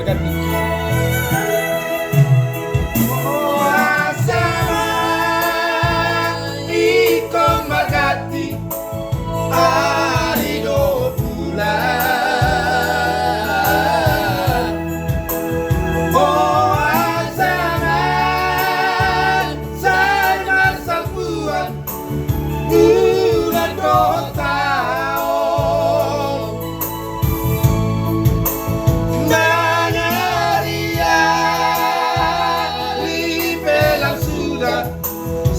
berganti.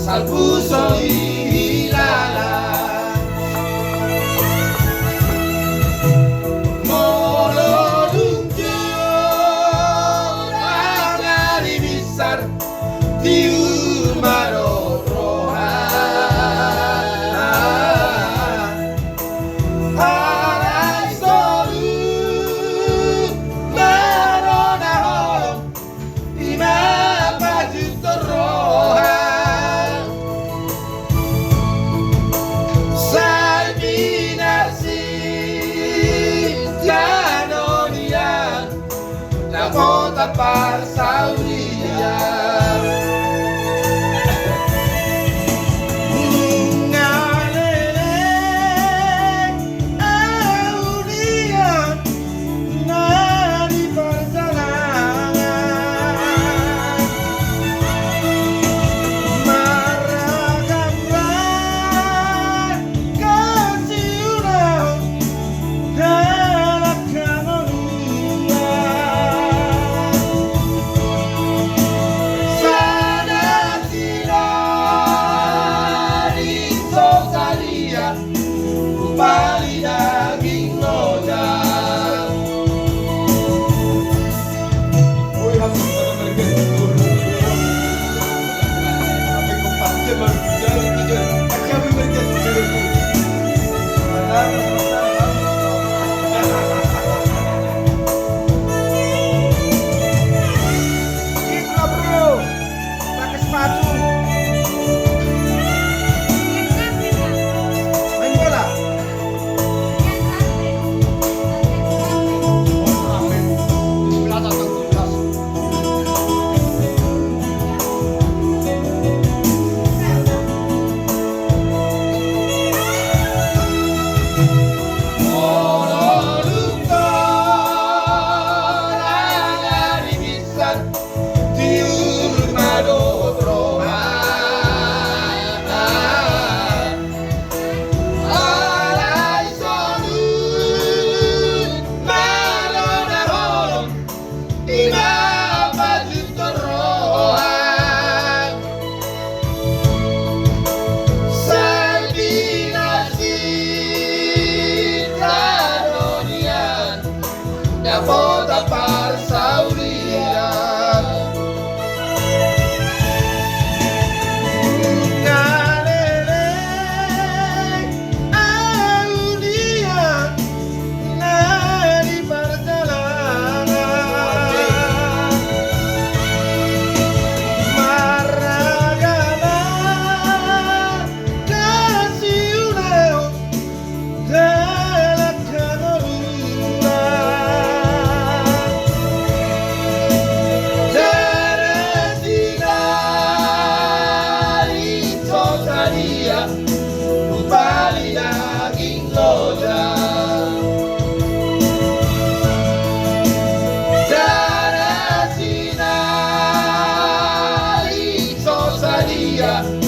Salvo solilala Molo dunjo Magari besar Di umaro roha Arai solu Marona holom Ima baju roha Vota para Saudia Bali daging lojak. Oi, habis kita berganti. Sampai kompaknya baru jadi gitu. Kami berganti. Gitu lah bro. Pakai sepatu. Main bola. Vota para Saudia Ngalele Aulia Nari perjalanan Maragana Kasih uleo Dalam kanoruna Bali daging lojak Darah sinari sosalia